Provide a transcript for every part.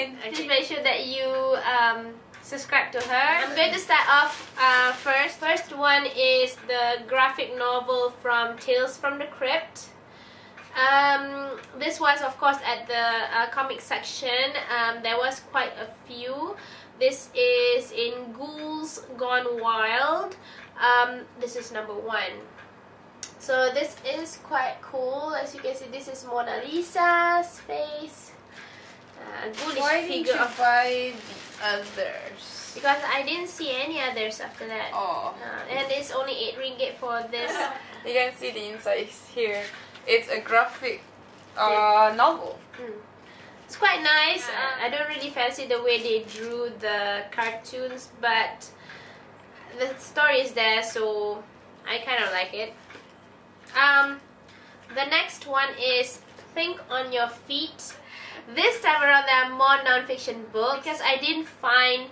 Jen. Okay. Just make sure that you subscribe to her. I'm going to start off first. First one is the graphic novel from Tales from the Crypt. This was, of course, at the comic section. There was quite a few. This is in Ghouls Gone Wild. This is number 1. So this is quite cool. As you can see, this is Mona Lisa's face. Ghoulish Why figure didn't you of... buy the others? Because I didn't see any others after that. Oh. And it's only 8 ringgit for this. You can see the inside here. It's a graphic novel. It's quite nice. I don't really fancy the way they drew the cartoons, but the story is there, so I kind of like it. The next one is Think on Your Feet. This time around there are more non-fiction books because I didn't find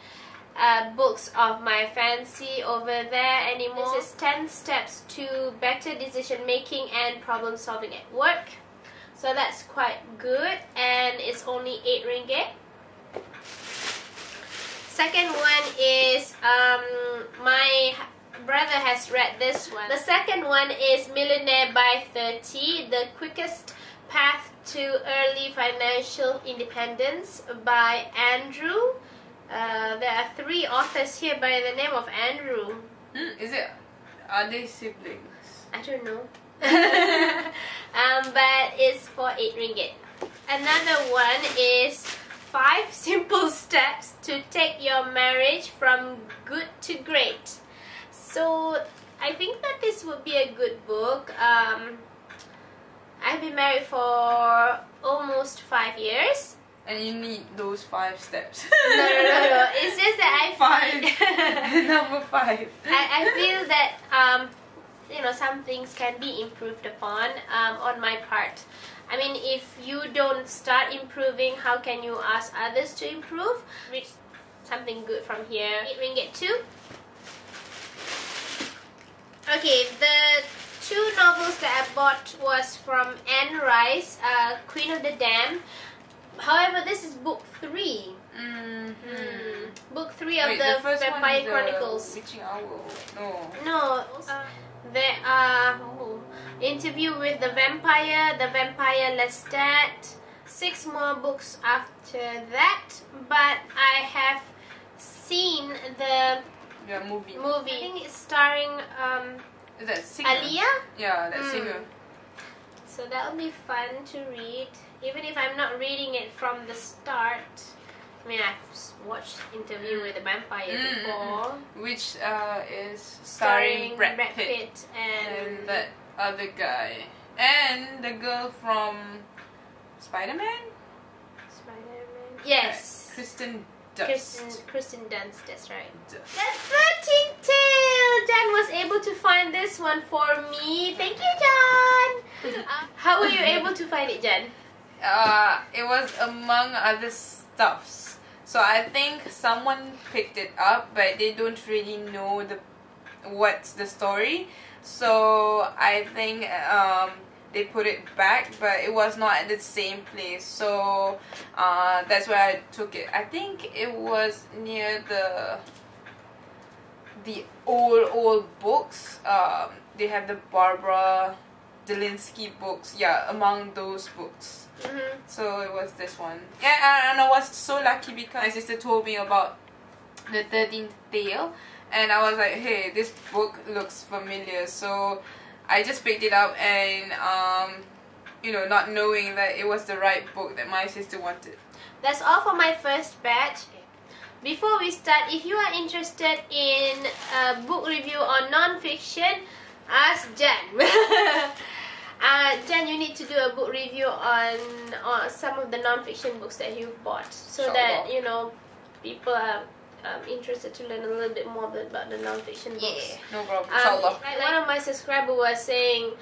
books of my fancy over there anymore. This is 10 Steps to Better Decision Making and Problem Solving at Work. So that's quite good, and it's only 8 ringgit. Second one is my brother has read this one. The second one is Millionaire by 30, The Quickest Path to Early Financial Independence by Andrew. There are 3 authors here by the name of Andrew. Are they siblings? I don't know. But it's for 8 ringgit. Another one is 5 Simple Steps to Take Your Marriage from Good to Great. So I think that this would be a good book. I've been married for almost 5 years. And you need those 5 steps. No. It's just that I feel number 5. I feel that you know, some things can be improved upon on my part. I mean, if you don't start improving, how can you ask others to improve? Read something good from here. 8 ringgit too. Okay, the 2 novels that I bought was from Anne Rice, Queen of the Damned. However, this is book 3. Book 3 of the Vampire Chronicles. Witching Owl. No. There are Interview with the Vampire, The Vampire Lestat, 6 more books after that, but I have seen the movie. I think it's starring Is that singer? Aaliyah? Yeah, that singer. So that will be fun to read, even if I'm not reading it from the start. I mean, I've watched Interview with the Vampire before. Which is starring Brad Pitt and that other guy. And the girl from Spider-Man? Yes. Kristen Dunst. Kristen Dunst, that's right. The 13th Tale! Jan was able to find this one for me. Thank you, Jan! How were you able to find it, Jan? It was among other stuffs. So I think someone picked it up, but they don't really know what's the story. So I think they put it back, but it was not at the same place. So that's where I took it. I think it was near the old books. They have the Barbara Delinsky books. Yeah, among those books. So it was this one. Yeah, and I was so lucky because my sister told me about the 13th Tale, and I was like, hey, this book looks familiar. So I just picked it up, and you know, not knowing that it was the right book that my sister wanted. That's all for my first batch. Before we start, if you are interested in a book review on non-fiction, ask Jan. Jan, you need to do a book review on some of the non-fiction books that you've bought, so that, you know, people are interested to learn a little bit more about the non-fiction books. Yeah, no problem. Inshallah. One of my subscribers was saying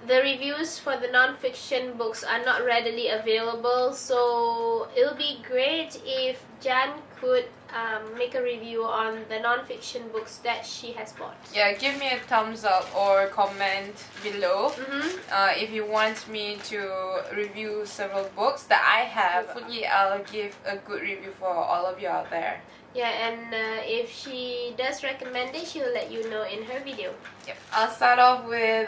the reviews for the non-fiction books are not readily available, so it would be great if Jan could make a review on the non-fiction books that she has bought. Yeah, give me a thumbs up or comment below if you want me to review several books that I have. Hopefully I'll give a good review for all of you out there. Yeah, and if she does recommend it, she'll let you know in her video. Yep. I'll start off with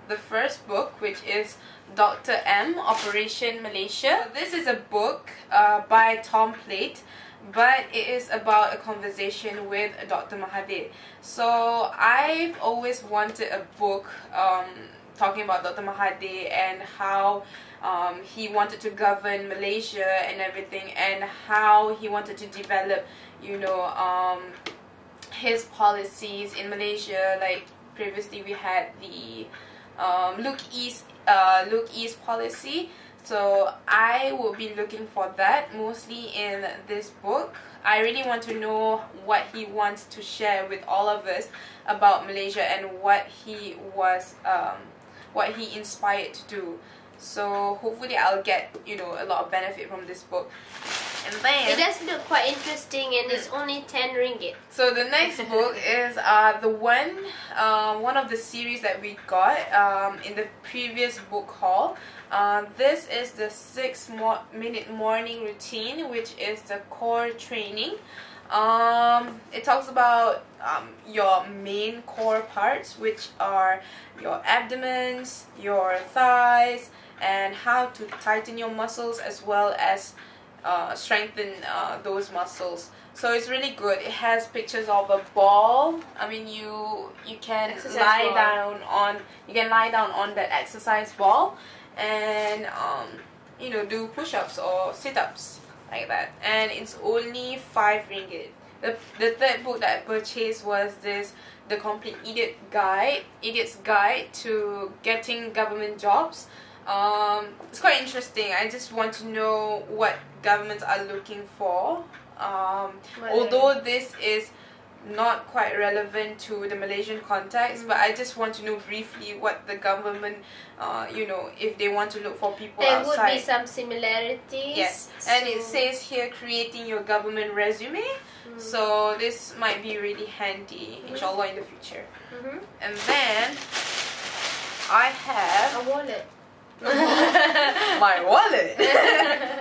the first book, which is Dr. M, Operation Malaysia. So this is a book by Tom Plate, but it is about a conversation with Dr. Mahathir. So I've always wanted a book talking about Dr. Mahathir and how he wanted to govern Malaysia and everything, and how he wanted to develop, you know, his policies in Malaysia. Like previously we had the Look East policy. So I will be looking for that mostly in this book. I really want to know what he wants to share with all of us about Malaysia and what he inspired to do. So hopefully I'll get, you know, a lot of benefit from this book. And then it does look quite interesting, and it's only 10 ringgit. So the next book is one of the series that we got in the previous book haul. This is the 6-minute morning routine, which is the core training. It talks about your main core parts, which are your abdomens, your thighs, and how to tighten your muscles as well as strengthen those muscles. So it's really good. It has pictures of a ball. I mean, you can lie down on that exercise ball and you know, do push-ups or sit-ups like that. And it's only 5 ringgit. The third book that I purchased was The Complete Idiot's Guide to Getting Government Jobs. It's quite interesting. I just want to know what governments are looking for. Although this is not quite relevant to the Malaysian context, but I just want to know briefly what the government, you know, if they want to look for people outside. There would be some similarities. Yes, and it says here creating your government resume. So this might be really handy, inshallah, in the future. And then I have a wallet. My wallet.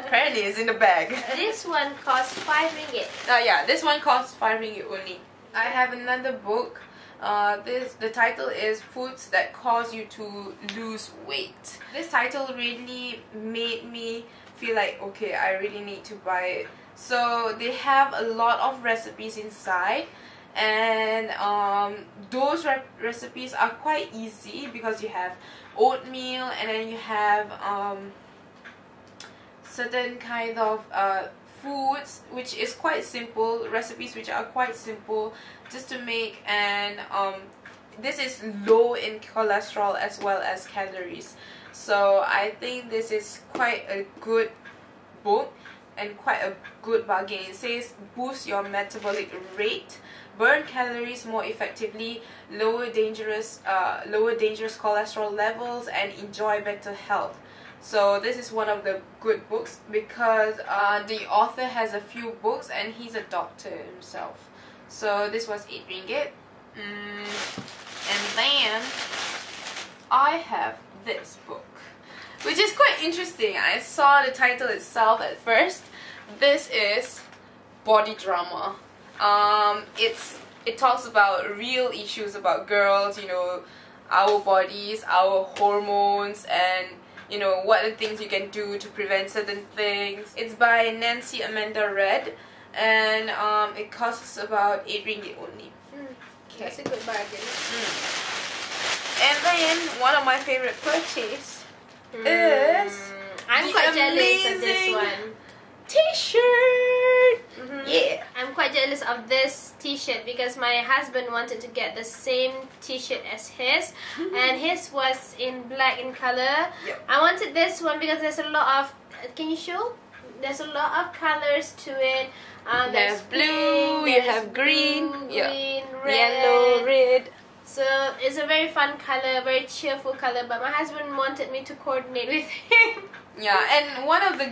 Apparently it's in the bag. This one costs 5 ringgit. Yeah, this one costs 5 ringgit only. I have another book. The title is Foods That Cause You to Lose Weight. This title really made me feel like, okay, I really need to buy it. So they have a lot of recipes inside, and those recipes are quite easy because you have oatmeal, and then you have certain kind of foods which is quite simple, recipes which are quite simple just to make, and this is low in cholesterol as well as calories. So I think this is quite a good book and quite a good bargain. It says boost your metabolic rate, burn calories more effectively, lower dangerous cholesterol levels, and enjoy better health. So this is one of the good books because the author has a few books and he's a doctor himself. So this was 8 ringgit. And then I have this book, which is quite interesting. I saw the title itself at first. This is Body Drama. It talks about real issues about girls, you know, our bodies, our hormones, and you know, what are the things you can do to prevent certain things. It's by Nancy Amanda Red, and it costs about 8 ringgit only. Okay. That's a good bargain. And then one of my favorite purchase is I'm quite jealous of this one. T-shirt. Yeah, I'm quite jealous of this t-shirt because my husband wanted to get the same t-shirt as his, and his was in black in color. Yep. I wanted this one because there's a lot of, can you show? There's a lot of colors to it. There's blue, you have green, red, yellow, red. So it's a very fun color, very cheerful color, but my husband wanted me to coordinate with him. Yeah, and one of the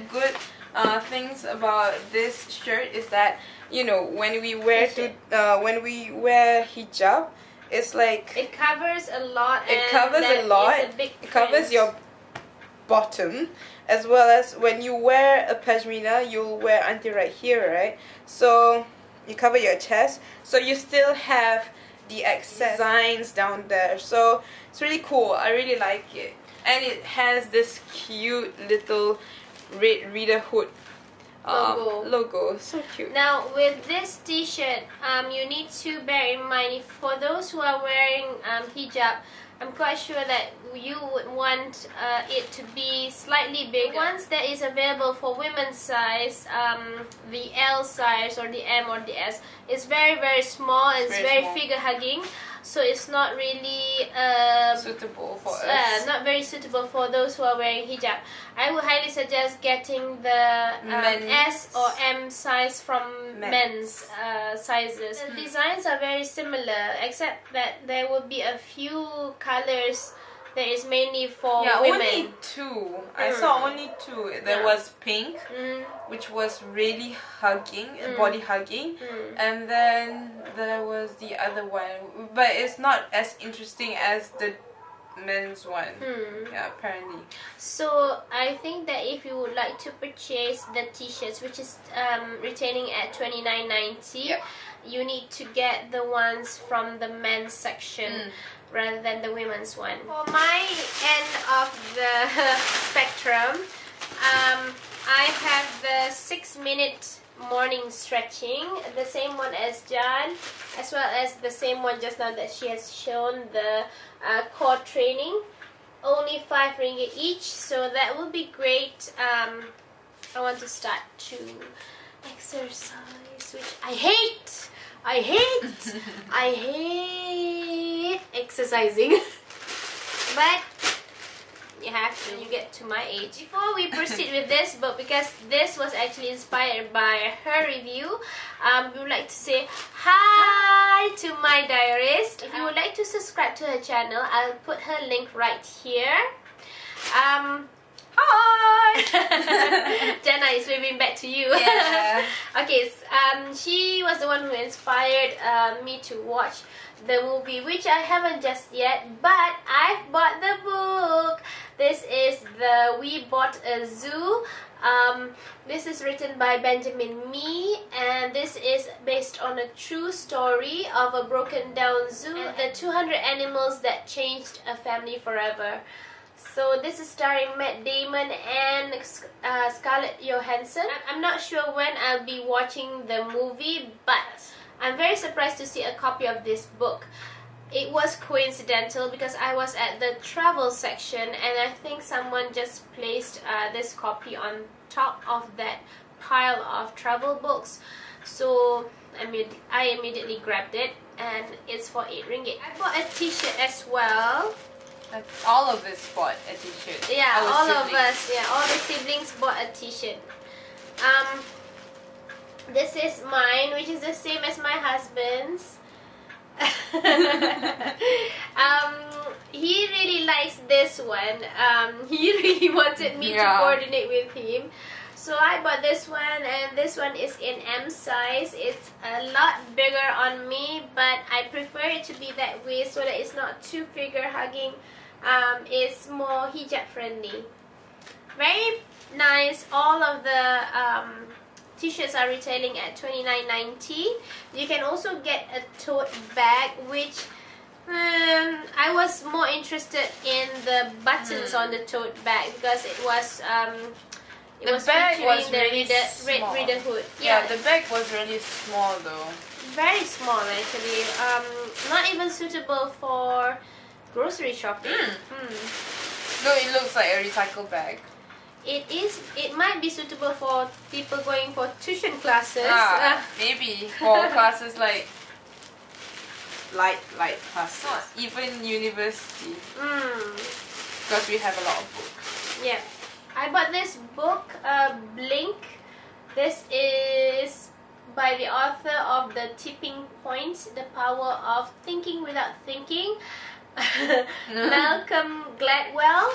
things about this shirt is that, you know, when we wear hijab, it's like it covers a lot. It covers your bottom, as well as when you wear a pashmina, you'll wear until right here, right? So you cover your chest, so you still have the excess designs down there. So it's really cool. I really like it, and it has this cute little red reader hood logo. So cute. Now with this t-shirt, you need to bear in mind, for those who are wearing hijab, I'm quite sure that you would want it to be slightly bigger. The ones that is available for women's size, the L size or the M or the S, is very small, and it's very figure hugging. So it's not really suitable for us. Not very suitable for those who are wearing hijab. I would highly suggest getting the S or M size from men's sizes. The designs are very similar, except that there will be a few colors that is mainly for women. Only two. I saw only two. There was pink, which was really hugging, body hugging, and then there was the other one, but it's not as interesting as the men's one. Yeah, apparently. So I think that if you would like to purchase the t-shirts, which is retailing at $29.90, you need to get the ones from the men's section rather than the women's one. For my end of the spectrum, I have the 6-minute morning stretching, the same one as Jan, as well as the same one just now that she has shown, the core training. Only 5 ringgit each, so that would be great. I want to start to exercise, which I hate exercising. But you have to when you get to my age. Before we proceed with this book, because this was actually inspired by her review, we would like to say hi to my diarist. If you would like to subscribe to her channel, I'll put her link right here. Hi! Jana is waving back to you. Yeah. Okay, she was the one who inspired me to watch the movie, which I haven't just yet, but I've bought the book. This is the We Bought a Zoo. This is written by Benjamin Mee, and this is based on a true story of a broken down zoo, the 200 animals that changed a family forever. So this is starring Matt Damon and Scarlett Johansson. I'm not sure when I'll be watching the movie, but I'm very surprised to see a copy of this book. It was coincidental because I was at the travel section, and I think someone just placed this copy on top of that pile of travel books. So I immediately grabbed it, and it's for 8 ringgit. I bought a t-shirt as well. All of us bought a t-shirt. Yeah, all of us. Yeah, all the siblings bought a t-shirt. This is mine, which is the same as my husband's. He really likes this one. He really wanted me to coordinate with him. So I bought this one, and this one is in M size. It's a lot bigger on me, but I prefer it to be that way so that it's not too figure hugging. It's more hijab friendly. Very nice. All of the t-shirts are retailing at $29.90. You can also get a tote bag, which I was more interested in the buttons on the tote bag because it was the bag was really red reader hood. Yeah, the bag was really small though. Very small actually. Not even suitable for grocery shopping. No, it looks like a recycled bag. It might be suitable for people going for tuition classes. Maybe for classes like light classes. Not even university. Because we have a lot of books. Yeah. I bought this book, Blink. This is by the author of The Tipping Point, The Power of Thinking Without Thinking, Malcolm Gladwell.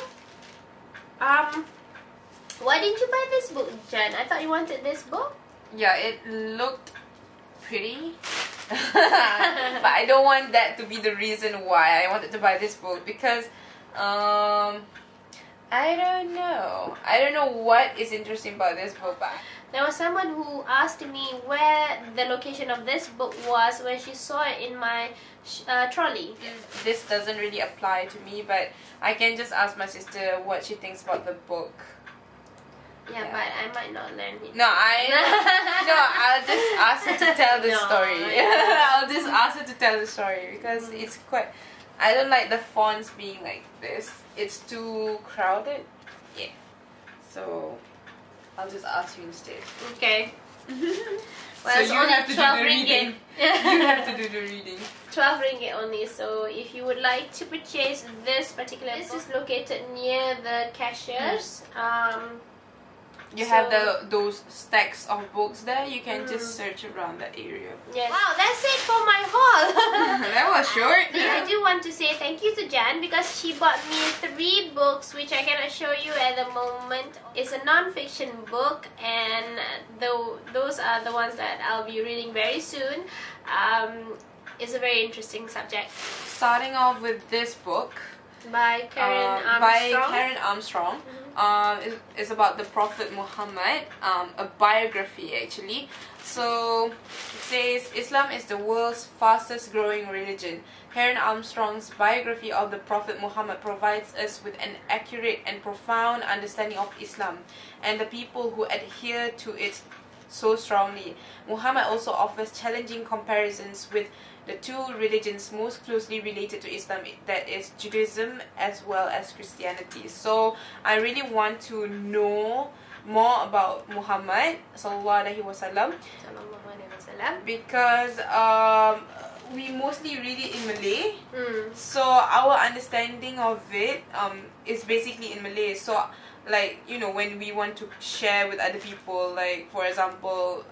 Why didn't you buy this book, Jan? I thought you wanted this book. Yeah, it looked pretty. But I don't want that to be the reason why I wanted to buy this book, because I don't know. I don't know what is interesting about this book. But there was someone who asked me where the location of this book was when she saw it in my trolley. This doesn't really apply to me, but I can just ask my sister what she thinks about the book. Yeah, but I might not learn it. No, I'll just ask her to tell the story. I'll just ask her to tell the story, because it's quite... I don't like the fonts being like this. It's too crowded. Yeah. So, I'll just ask you instead. Okay. Well, so it's you only have to do 12 the reading. ringgit. You have to do the reading. 12 ringgit only. So if you would like to purchase this particular book, this is located near the cashiers. You have those stacks of books there. You can just search around that area. Yes. Wow, that's it for my haul. That was short. I do want to say thank you to Jan, because she bought me 3 books which I cannot show you at the moment. It's a non-fiction book, and those are the ones that I'll be reading very soon. It's a very interesting subject. Starting off with this book by Karen Armstrong. It's about the Prophet Muhammad, a biography actually. So it says, Islam is the world's fastest growing religion. Karen Armstrong's biography of the Prophet Muhammad provides us with an accurate and profound understanding of Islam and the people who adhere to it so strongly. Muhammad also offers challenging comparisons with the 2 religions most closely related to Islam, that is Judaism as well as Christianity. So I really want to know more about Muhammad sallallahu alaihi wasallam, because we mostly read it in Malay. So our understanding of it is basically in Malay. So like, you know, when we want to share with other people, like for example,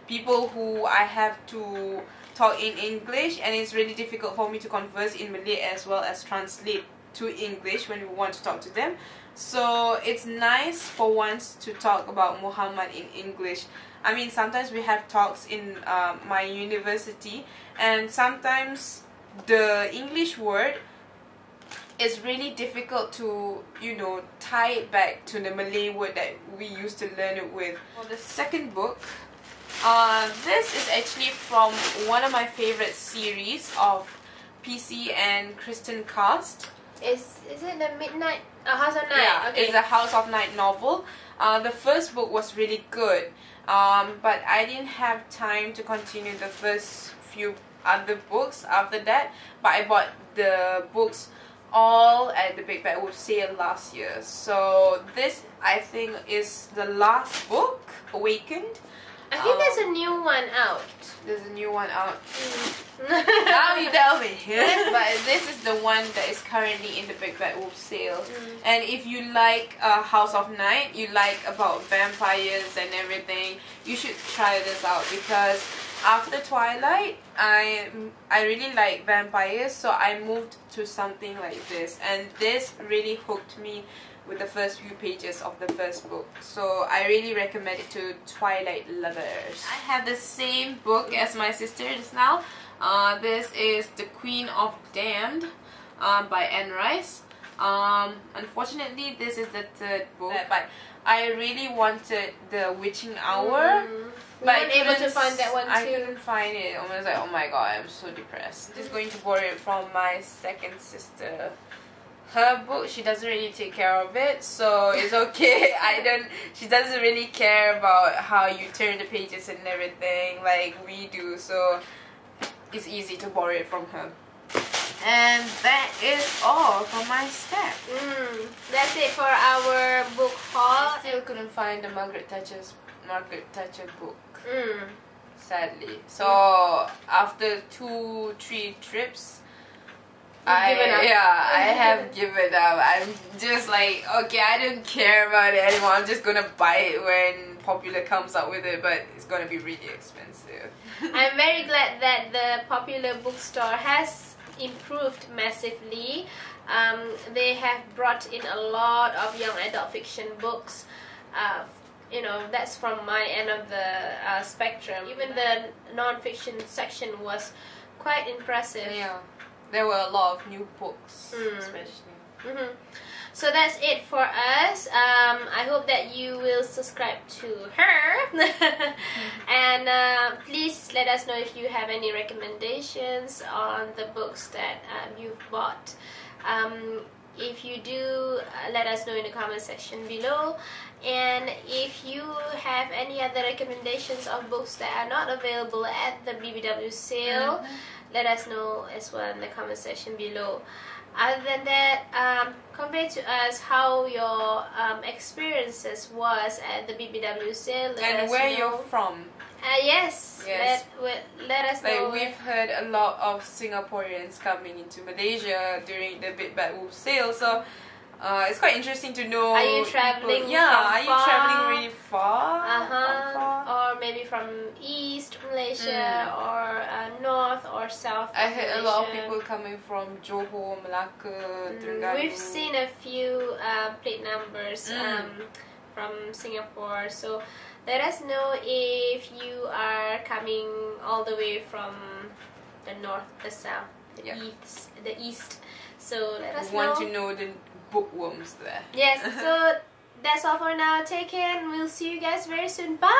people who I have to talk in English, and it's really difficult for me to converse in Malay as well as translate to English when we want to talk to them. So it's nice for once to talk about Muhammad in English. I mean, sometimes we have talks in my university, and sometimes the English word is really difficult to, you know, tie it back to the Malay word that we used to learn it with. For the second book, this is actually from one of my favorite series of PC and Kristen cast. Is it the Midnight House of Night? Yeah, okay. It's a House of Night novel. The first book was really good, but I didn't have time to continue the first few other books after that. But I bought the books all at the Big Bad Wolf sale last year. So this, I think, is the last book, Awakened. I think there's a new one out. There's a new one out. Now you tell me. But this is the one that is currently in the Big Bad Wolf sale. And if you like House of Night, you like about vampires and everything, you should try this out, because after Twilight, I really like vampires, so I moved to something like this, and this really hooked me with the first few pages of the first book. So I really recommend it to Twilight lovers. I have the same book as my sister just now. This is The Queen of Damned by Anne Rice. Unfortunately, this is the 3rd book, but I really wanted The Witching Hour. But I able to find that one too. I couldn't find it. I was like, oh my god, I'm so depressed. I'm just going to borrow it from my second sister. Her book, she doesn't really take care of it, so it's okay. She doesn't really care about how you turn the pages and everything like we do, so it's easy to borrow it from her. And that is all for my stack. That's it for our book haul. I still couldn't find the Margaret Thatcher book. Sadly. So after 2-3 trips, I have given up. I'm just like, okay, I don't care about it anymore. I'm just gonna buy it when Popular comes out with it, but it's gonna be really expensive. I'm very glad that the Popular bookstore has improved massively. They have brought in a lot of young adult fiction books. You know, that's from my end of the spectrum. Even the non-fiction section was quite impressive. Yeah, there were a lot of new books, especially. So that's it for us. I hope that you will subscribe to her. And please let us know if you have any recommendations on the books that you've bought. If you do, let us know in the comment section below. And if you have any other recommendations of books that are not available at the BBW sale, let us know as well in the comment section below. Other than that, convey to us how your experiences was at the BBW sale. And where you're from. Yes. Let us know. Like, we've heard a lot of Singaporeans coming into Malaysia during the Big Bad Wolf sale, so it's quite interesting to know. Are you traveling from far? you traveling really far? Or maybe from East Malaysia or North or South I heard Malaysia. a lot of people coming from Johor, Malacca, Terengganu. We've seen a few plate numbers from Singapore, so let us know if you are coming all the way from the north, the south, the east. So let us know. We want to know the bookworms there. Yes, so that's all for now. Take care and we'll see you guys very soon. Bye!